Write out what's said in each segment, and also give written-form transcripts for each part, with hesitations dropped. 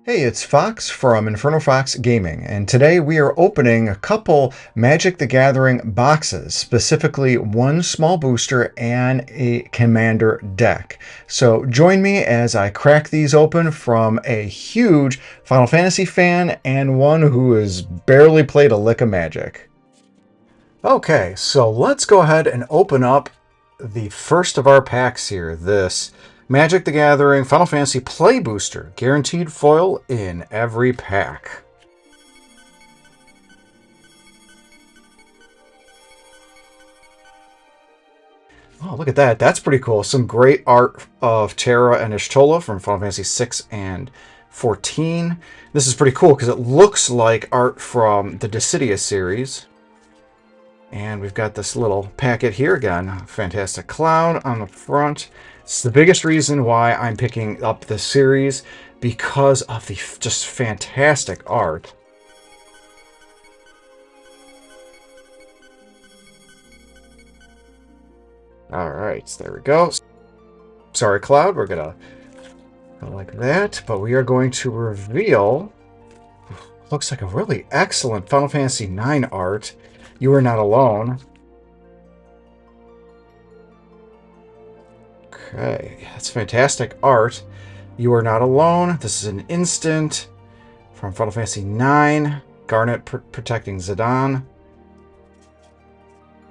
Hey, it's Fox from Inferno Fox Gaming, and today we are opening a couple Magic the Gathering boxes, specifically one small booster and a commander deck. So join me as I crack these open from a huge Final Fantasy fan and one who has barely played a lick of Magic. Okay, so let's go ahead and open up the first of our packs here. This Magic the Gathering Final Fantasy Play Booster, guaranteed foil in every pack. Oh, look at that. That's pretty cool. Some great art of Terra and Ishtola from Final Fantasy 6 and 14. This is pretty cool because it looks like art from the Dissidia series. And we've got this little packet here again. Fantastic Cloud on the front. It's the biggest reason why I'm picking up this series, because of the just fantastic art. Alright, there we go. Sorry, Cloud, we're gonna go like that, but we are going to reveal, looks like a really excellent Final Fantasy IX art. You Are Not Alone. Okay, that's fantastic art. You Are Not Alone. This is an instant from Final Fantasy IX. Garnet protecting Zidane.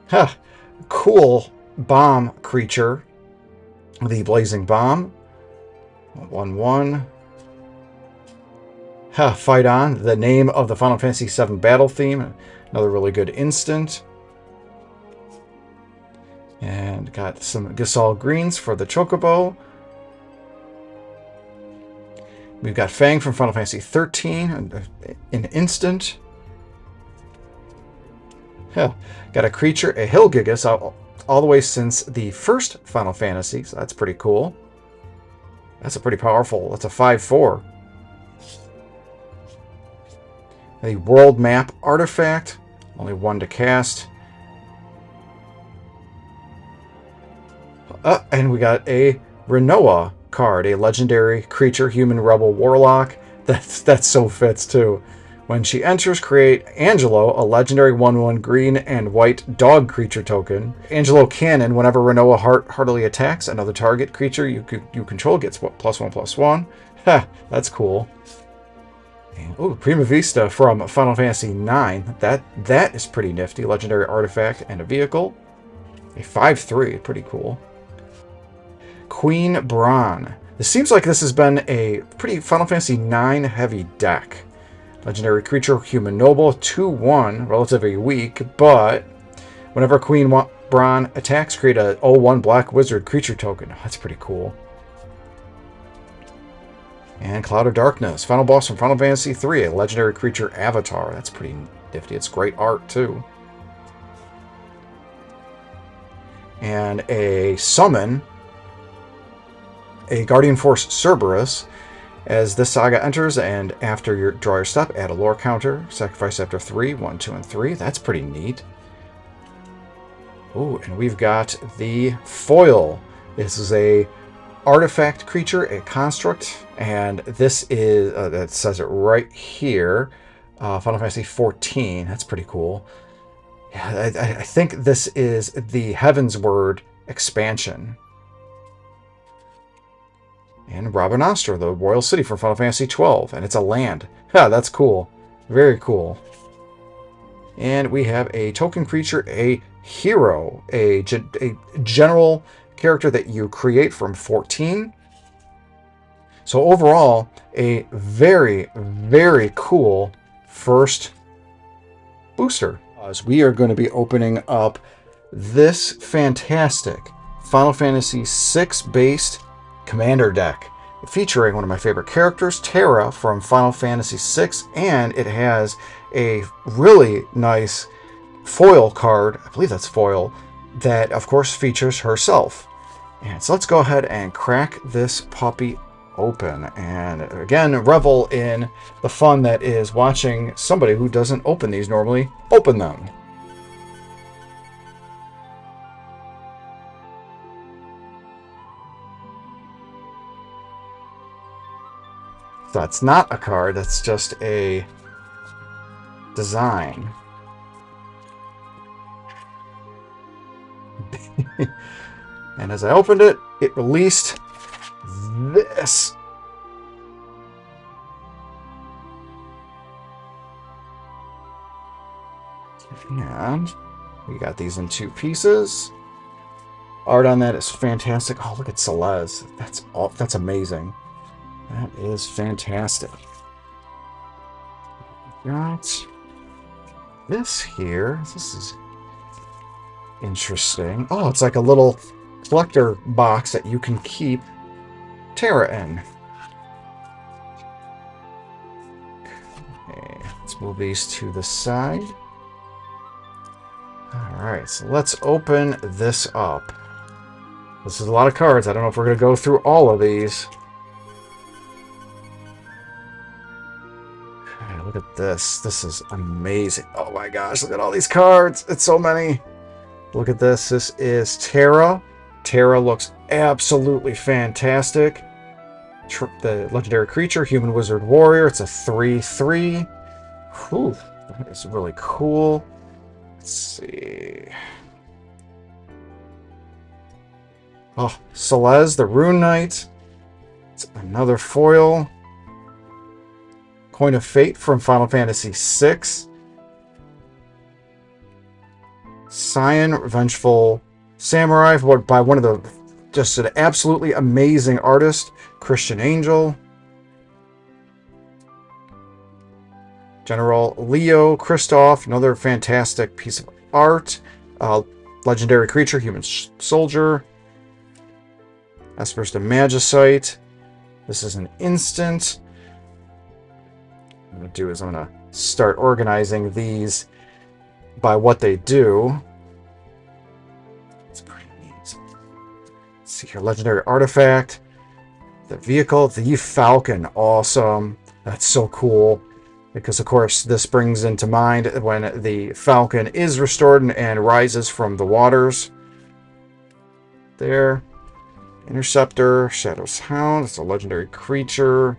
Huh. Cool bomb creature. The Blazing Bomb. 1/1. Huh. Fight On. The name of the Final Fantasy VII battle theme. Another really good instant. And got some Gasol greens for the Chocobo. We've got Fang from Final Fantasy 13, an instant. Yeah, got a creature, a Hill Gigas, all the way since the first Final Fantasy, so that's pretty cool. That's a pretty powerful, that's a 5/4. A World Map artifact, only one to cast. And we got a Renoa card, a legendary creature, human rebel warlock. That so fits too. When she enters, create Angelo, a legendary 1/1 green and white dog creature token. Angelo Cannon, whenever Renoa heartily attacks another target creature you control, gets +1/+1. Ha, that's cool. Oh, Prima Vista from Final Fantasy IX. That is pretty nifty. Legendary artifact and a vehicle. A 5/3, pretty cool. Queen Braun. This seems like this has been a pretty Final Fantasy IX heavy deck. Legendary creature, human noble, 2/1, relatively weak, but whenever Queen Braun attacks, create a 0/1 black wizard creature token. Oh, that's pretty cool. And Cloud of Darkness, final boss from Final Fantasy III, a legendary creature avatar. That's pretty nifty. It's great art too. And a summon, a Guardian Force Cerberus. As this saga enters, and after you draw your step, add a lore counter. Sacrifice after 3, 1, 2, and 3. That's pretty neat. Oh, and we've got the foil. This is a artifact creature, a construct, and this is, that says it right here, Final Fantasy 14. That's pretty cool. Yeah, I think this is the Heaven's Word expansion. And Rabanastre, the Royal City from Final Fantasy 12, and it's a land. Ha, that's cool. Very cool. And we have a token creature, a hero, a general character that you create from 14. So overall, a very, very cool first booster. As we are going to be opening up this fantastic Final Fantasy VI based commander deck, featuring one of my favorite characters, Terra from Final Fantasy VI, and it has a really nice foil card, I believe that's foil, that of course features herself. And so let's go ahead and crack this puppy open, and again, revel in the fun that is watching somebody who doesn't open these normally open them. that's not a card, that's just a design. And as I opened it, it released this. And we got these in 2 pieces. Art on that is fantastic. Oh, look at Celeste. That's amazing. That is fantastic. Got this here. This is interesting. Oh, it's like a little collector box that you can keep Terra in. Okay, let's move these to the side. Alright, so let's open this up. This is a lot of cards. I don't know if we're going to go through all of these. Okay, look at this. This is amazing. Oh my gosh, look at all these cards. It's so many. Look at this. This is Terra. Terra looks absolutely fantastic. The legendary creature, Human Wizard Warrior. It's a 3/3. Whew, that is really cool. Let's see. Oh, Celeste, the Rune Knight. It's another foil. Coin of Fate from Final Fantasy VI. Cyan, Vengeful Samurai, by one of the just an absolutely amazing artist, Christian Angel. General Leo Christoph, another fantastic piece of art. Legendary creature, Human Soldier. Esper's the Magicite. This is an instant. What I'm going to do is I'm going to start organizing these by what they do. It's pretty neat. Let's see here. Legendary artifact. The vehicle, the Falcon. Awesome. That's so cool. Because, of course, this brings into mind when the Falcon is restored and rises from the waters. There. Interceptor, Shadow's Hound. It's a legendary creature.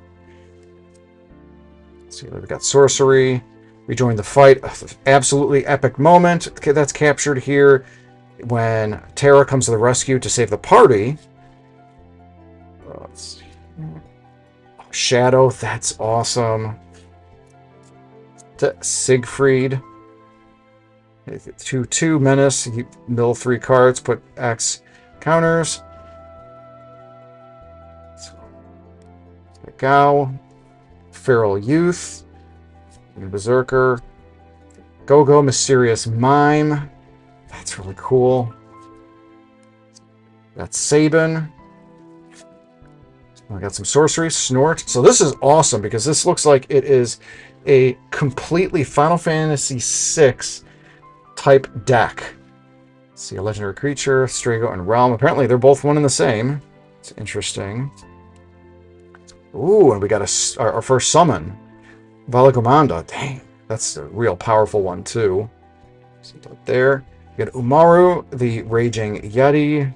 Let's see, we've got Sorcery. Rejoin the fight. Absolutely epic moment that's captured here when Terra comes to the rescue to save the party. Let's see. Shadow, that's awesome. Siegfried. 2/2 Menace. You mill 3 cards, put X counters. Gao. Feral Youth. Berserker. Go-Go Mysterious Mime. That's really cool. That's Sabin. I got some sorcery. Snort. So this is awesome because this looks like it is a completely Final Fantasy VI type deck. Let's see, a legendary creature, Strago and Realm. Apparently they're both one and the same. It's interesting. Ooh, and we got our first summon. Valagomanda. Dang, that's a real powerful one too. See that there. We got Umaru, the Raging Yeti.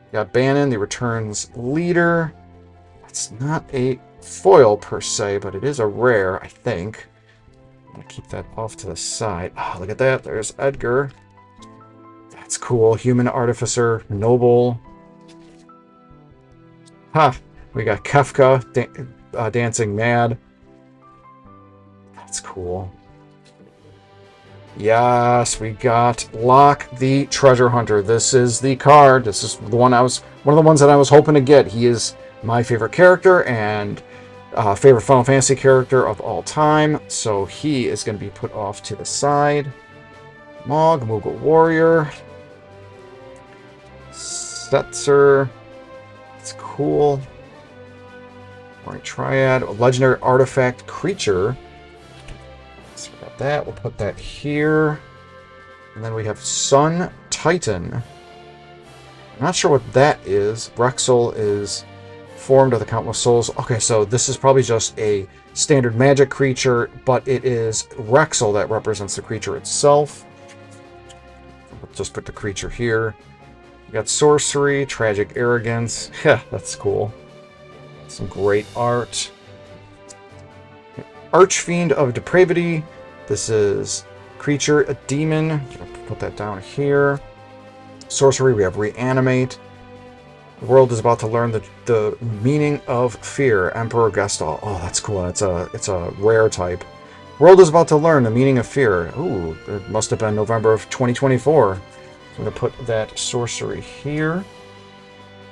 We got Bannon, the Returns Leader. That's not a foil per se, but it is a rare, I think. I'm gonna keep that off to the side. Oh, look at that. There's Edgar. That's cool. Human Artificer, Noble. Ha! We got Kefka, Dancing Mad. That's cool. Yes, we got Locke, the Treasure Hunter. This is the card. This is the one one of the ones that I was hoping to get. He is my favorite character and favorite Final Fantasy character of all time. So he is going to be put off to the side. Mog, Moogle Warrior. Setzer. It's cool. Warring Triad. A legendary artifact creature. So we got that. We'll put that here. And then we have Sun Titan. I'm not sure what that is. Rexel is formed of the Countless Souls. Okay, so this is probably just a standard magic creature, but it is Rexel that represents the creature itself. We'll just put the creature here. We got Sorcery, Tragic Arrogance. Yeah, that's cool. Some great art. Archfiend of Depravity. This is creature, a demon. Put that down here. Sorcery, we have Reanimate. The world is about to learn the meaning of fear. Emperor Gestal. Oh, that's cool. It's a rare type. World is about to learn the meaning of fear. Ooh, it must have been November of 2024. So I'm going to put that sorcery here.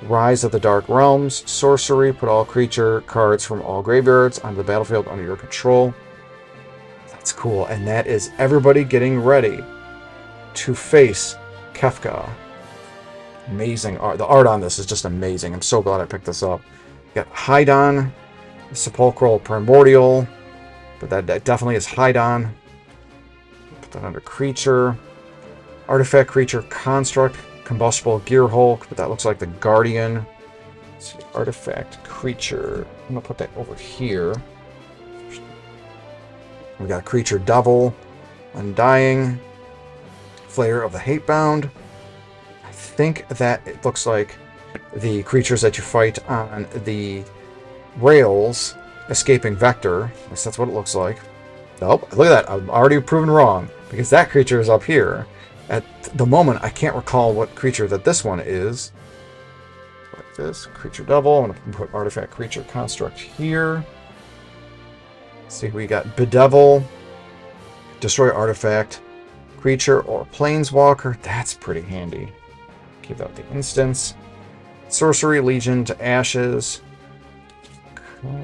Rise of the Dark Realms. Sorcery. Put all creature cards from all graveyards onto the battlefield under your control. That's cool. And that is everybody getting ready to face Kefka. Amazing art. The art on this is just amazing. I'm so glad I picked this up. You got Hydon, Sepulchral Primordial, but that definitely is Hydon. Put that under creature. Artifact creature construct, combustible gear hulk, but that looks like the Guardian. Let's see, artifact creature. I'm gonna put that over here. We got creature devil, undying, Flayer of the Hatebound. I think that it looks like the creatures that you fight on the rails escaping Vector. At least that's what it looks like. Nope, look at that. I'm already proven wrong because that creature is up here. At the moment, I can't recall what creature that this one is. Like this, creature devil. I'm going to put artifact creature construct here. Let's see, we got Bedevil, destroy artifact creature or planeswalker. That's pretty handy. Give out the instance. Sorcery, Legion to Ashes. Okay.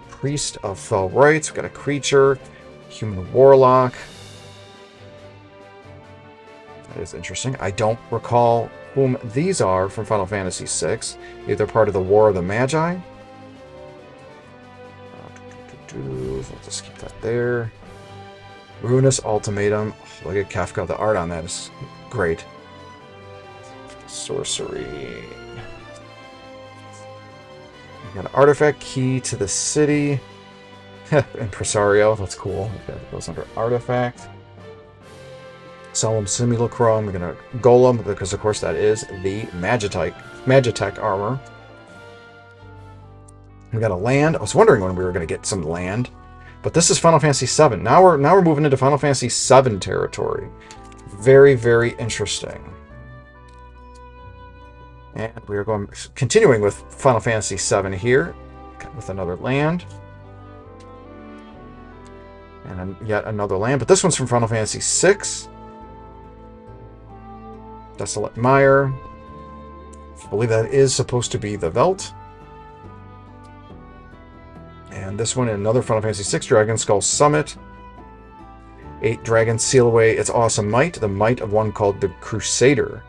Priest of Fell Rites. We've got a creature. Human Warlock. That is interesting. I don't recall whom these are from Final Fantasy VI. Either part of the War of the Magi. So I'll just keep that there. Ruinous Ultimatum. Oh, look at Kefka. The art on that is great. Sorcery. We got an artifact key to the city. Impresario, that's cool. Okay, that goes under artifact. Solemn Simulacrum. We're gonna Golem, because of course that is the Magitech armor. We got a land. I was wondering when we were gonna get some land, but this is Final Fantasy VII. Now we're moving into Final Fantasy VII territory. Very, very interesting. And we are continuing with Final Fantasy VII here, with another land. And yet another land, but this one's from Final Fantasy VI. Desolate Mire. I believe that is supposed to be the Velt. And this one, another Final Fantasy VI, Dragon Skull Summit. 8 dragons seal away its awesome might, the might of one called the Crusader.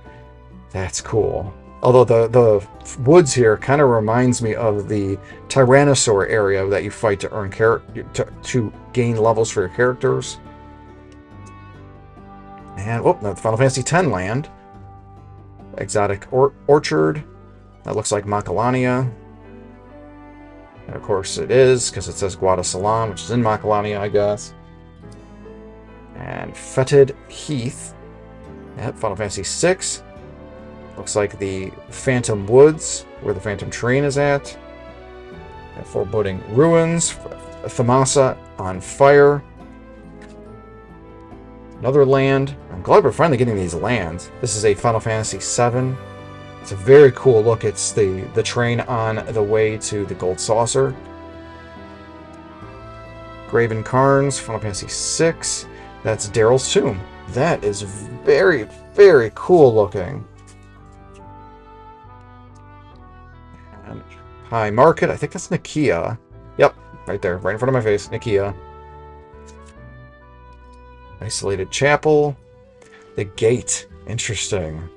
That's cool. Although the woods here kind of reminds me of the Tyrannosaur area that you fight to earn to gain levels for your characters. And the Final Fantasy X land, Exotic Orchard. That looks like Macalania. And of course it is, because it says Guadasalam, which is in Macalania, I guess. And Fetid Heath. Yep, Final Fantasy VI. Looks like the Phantom Woods, where the Phantom Train is at. And Foreboding Ruins. Thamasa on Fire. Another land. I'm glad we're finally getting these lands. This is a Final Fantasy VII. It's a very cool look. It's the train on the way to the Gold Saucer. Graven Cairns, Final Fantasy VI. That's Daryl's Tomb. That is very, very cool looking. And High Market, I think that's Nakia. Yep, right there, right in front of my face, Nakia. Isolated Chapel. The Gate, interesting.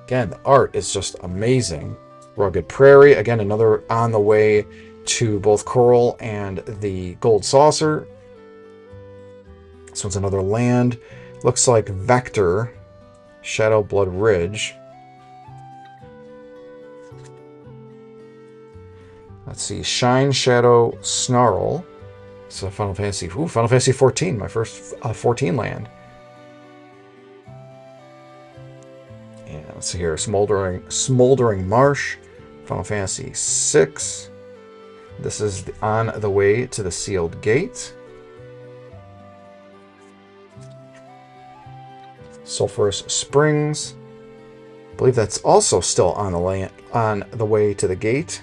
Again, the art is just amazing. Rugged Prairie, again, another on the way to both Coral and the Gold Saucer. This one's another land. Looks like Vector. Shadow Blood Ridge. Let's see. Shine Shadow Snarl. It's a Final Fantasy. Ooh, Final Fantasy 14. My first 14 land. And let's see here. Smoldering Marsh. Final Fantasy 6. This is on the way to the sealed gate. Sulphurous Springs. I believe that's also still on the way to the gate.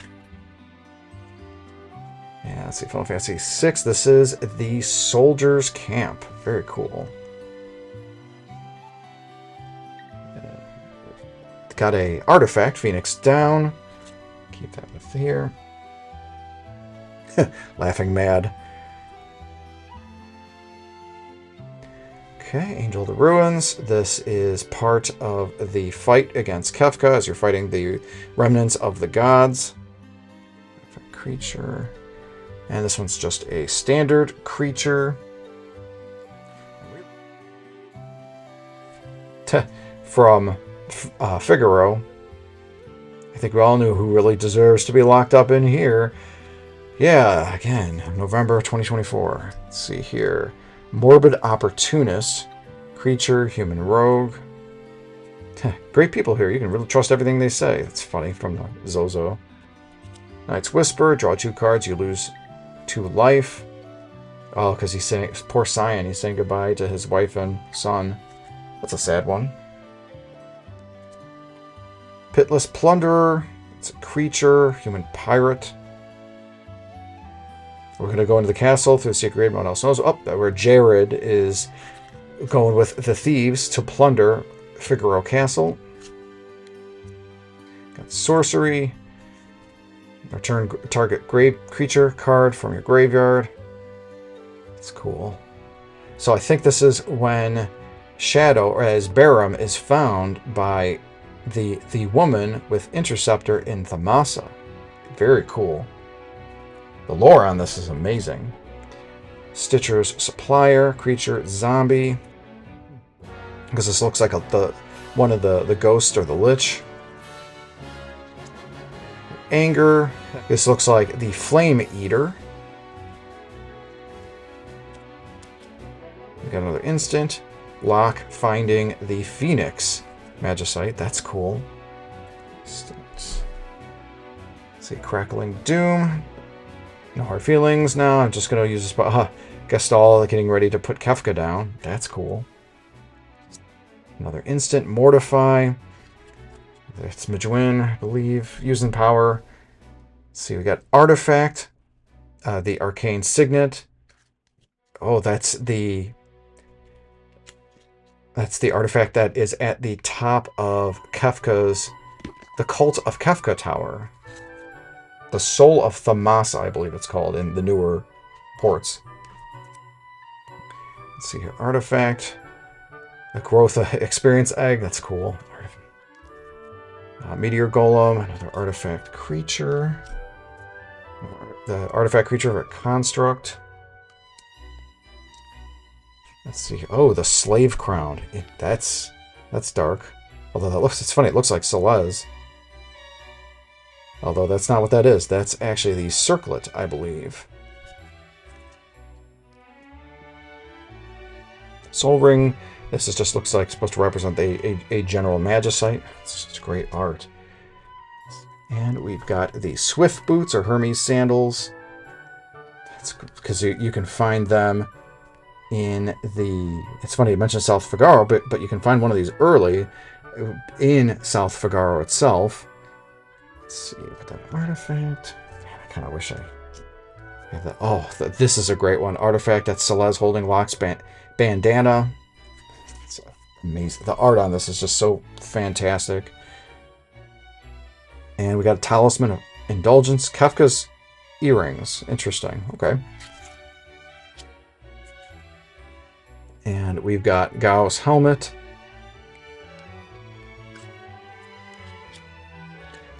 Yeah, let's see, Final Fantasy 6. This is the Soldiers' Camp. Very cool. Got a artifact, Phoenix Down. Keep that with here. Laughing mad. Okay, Angel of the Ruins. This is part of the fight against Kefka as you're fighting the remnants of the gods. Creature. And this one's just a standard creature. From Figaro. I think we all knew who really deserves to be locked up in here. Yeah, again, November 2024. Let's see here. Morbid Opportunist. Creature, Human Rogue. Great people here. You can really trust everything they say. It's funny from the Zozo. Knight's Whisper. Draw 2 cards. You lose 2 life. Oh, because he's saying, poor Cyan, he's saying goodbye to his wife and son. That's a sad one. Pitless Plunderer. It's a creature, human pirate. We're going to go into the castle through the secret raid. No one else knows. Oh, where Jared is going with the thieves to plunder Figaro Castle. Got sorcery. Return target grave creature card from your graveyard. That's cool. So I think this is when Shadow, or as Barum, is found by the woman with Interceptor in Thamasa. Very cool. The lore on this is amazing. Stitcher's Supplier, creature, zombie. Because this looks like one of the ghosts or the lich. Anger. This looks like the Flame Eater. We got another instant. Locke finding the Phoenix Magicite. That's cool. Let's see, Crackling Doom. No hard feelings now. I'm just going to use this spot. Gestalt getting ready to put Kefka down. That's cool. Another instant. Mortify. It's Majoin, I believe. Using power. Let's see, we got Artifact. The Arcane Signet. Oh, that's the artifact that is at the top of Kefka's... The Cult of Kefka Tower. The Soul of Thamasa, I believe it's called, in the newer ports. Let's see here. Artifact. A Growth Experience Egg. That's cool. Meteor Golem. Another artifact creature. The artifact creature of a construct. Let's see. Oh, the Slave Crown. That's dark. Although it's funny. It looks like Celeste. Although that's not what that is. That's actually the Circlet, I believe. Soul Ring. This just looks like supposed to represent a general magicite. It's just great art. And we've got the Swift Boots or Hermes Sandals. That's because you can find them in the... It's funny, you mentioned South Figaro, but you can find one of these early in South Figaro itself. Let's see, put that artifact. Man, I kind of wish I had that. This is a great one. Artifact that's Celeste holding Locke's bandana. It's amazing. The art on this is just so fantastic. And we got a Talisman of Indulgence. Kefka's Earrings. Interesting. Okay. And we've got Gao's Helmet.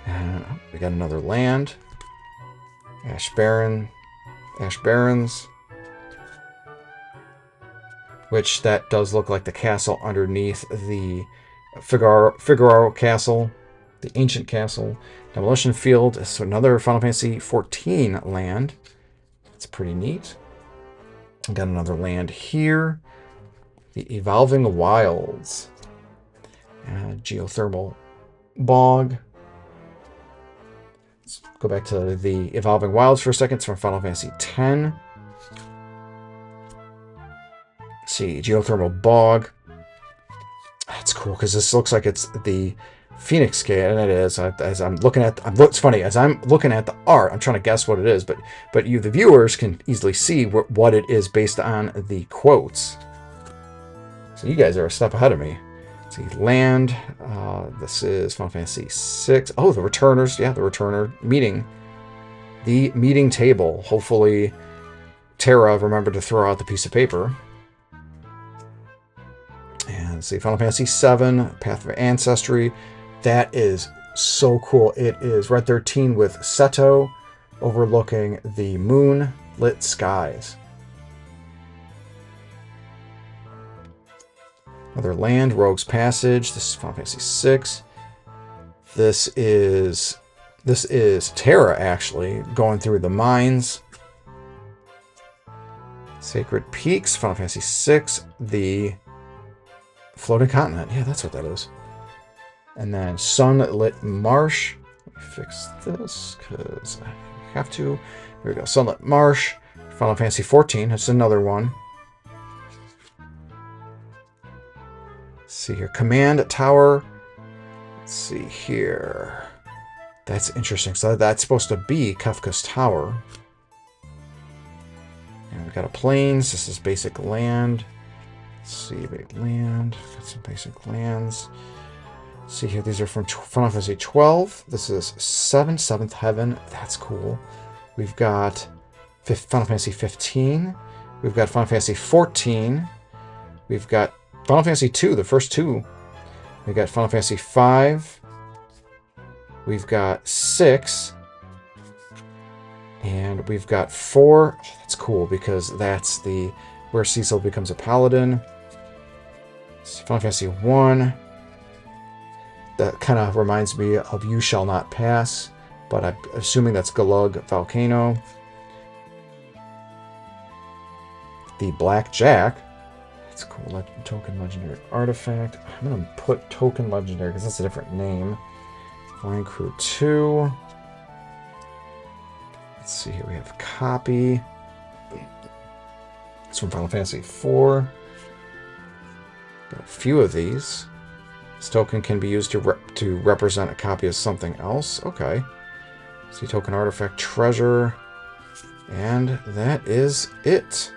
And we got another land. Ash Barrens. Which that does look like the castle underneath the Figaro Castle. The Ancient Castle. Demolition Field is another Final Fantasy XIV land. That's pretty neat. We got another land here. The Evolving Wilds. Geothermal Bog. Go back to the Evolving Wilds for a second. It's from Final Fantasy X. Let's see, Geothermal Bog. That's cool because this looks like it's the Phoenix scale, and it is. As I'm looking at, it's funny as I'm looking at the art, I'm trying to guess what it is, but you, the viewers, can easily see what it is based on the quotes. So you guys are a step ahead of me. Let's see, land. This is Final Fantasy VI. Oh, the returners. Yeah, the returner meeting. The meeting table. Hopefully, Terra remembered to throw out the piece of paper. And let's see, Final Fantasy VII, Path of Ancestry. That is so cool. It is Red 13 with Seto overlooking the moonlit skies. Another land, Rogue's Passage. This is Final Fantasy VI. This is Terra, actually, going through the mines. Sacred Peaks, Final Fantasy VI. The Floating Continent. Yeah, that's what that is. And then Sunlit Marsh. Let me fix this because I have to. There we go. Sunlit Marsh. Final Fantasy XIV. That's another one. Let's see here. Command Tower. Let's see here. That's interesting. So that's supposed to be Kefka's Tower. And we've got a plains. This is basic land. Let's see, big land. Got some basic lands. Let's see here. These are from Final Fantasy 12. This is 7, 7th Heaven. That's cool. We've got Final Fantasy 15. We've got Final Fantasy 14. We've got Final Fantasy 2, the first two. We've got Final Fantasy 5. We've got 6. And we've got 4. Oh, that's cool because that's the where Cecil becomes a paladin. Final Fantasy 1. That kind of reminds me of You Shall Not Pass, but I'm assuming that's Galug Volcano. The Black Jack. That's cool. Token Legendary Artifact. I'm going to put Token Legendary because that's a different name. Flying Crew 2. Let's see here. We have Copy. It's from Final Fantasy 4. Got a few of these. This token can be used to represent a copy of something else. Okay. See, token artifact treasure. And that is it.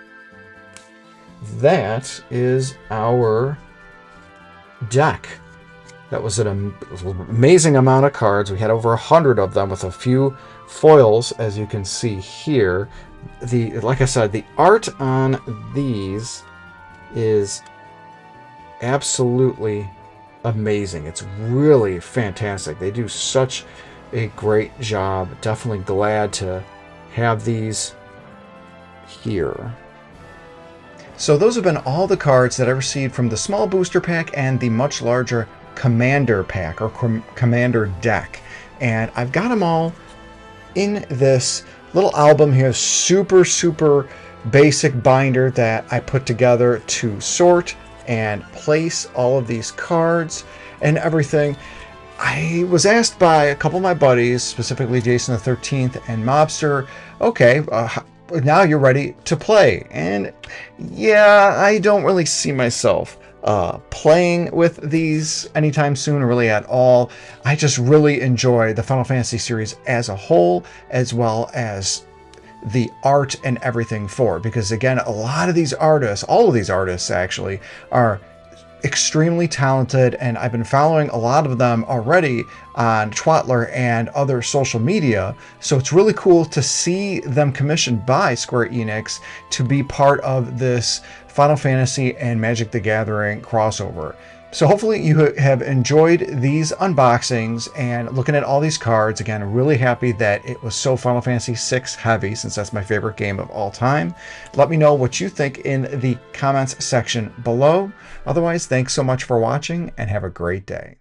That is our deck. That was an amazing amount of cards. We had over 100 of them with a few foils, as you can see here. Like I said, the art on these is absolutely amazing. It's really fantastic. They do such a great job. Definitely glad to have these here. So those have been all the cards that I received from the small booster pack and the much larger commander pack or commander deck. And I've got them all in this little album here, super basic binder that I put together to sort and place all of these cards and everything. I was asked by a couple of my buddies, specifically Jason the 13th and Mobster, okay, now you're ready to play. And yeah, I don't really see myself playing with these anytime soon, or really at all. I just really enjoy the Final Fantasy series as a whole, as well as the art and everything for it. Because again, a lot of these artists, all of these artists actually, are extremely talented, and I've been following a lot of them already on Twatler and other social media, so it's really cool to see them commissioned by Square Enix to be part of this Final Fantasy and Magic the Gathering crossover. So hopefully you have enjoyed these unboxings and looking at all these cards. Again, I'm really happy that it was so Final Fantasy VI heavy, since that's my favorite game of all time. Let me know what you think in the comments section below. Otherwise, thanks so much for watching and have a great day.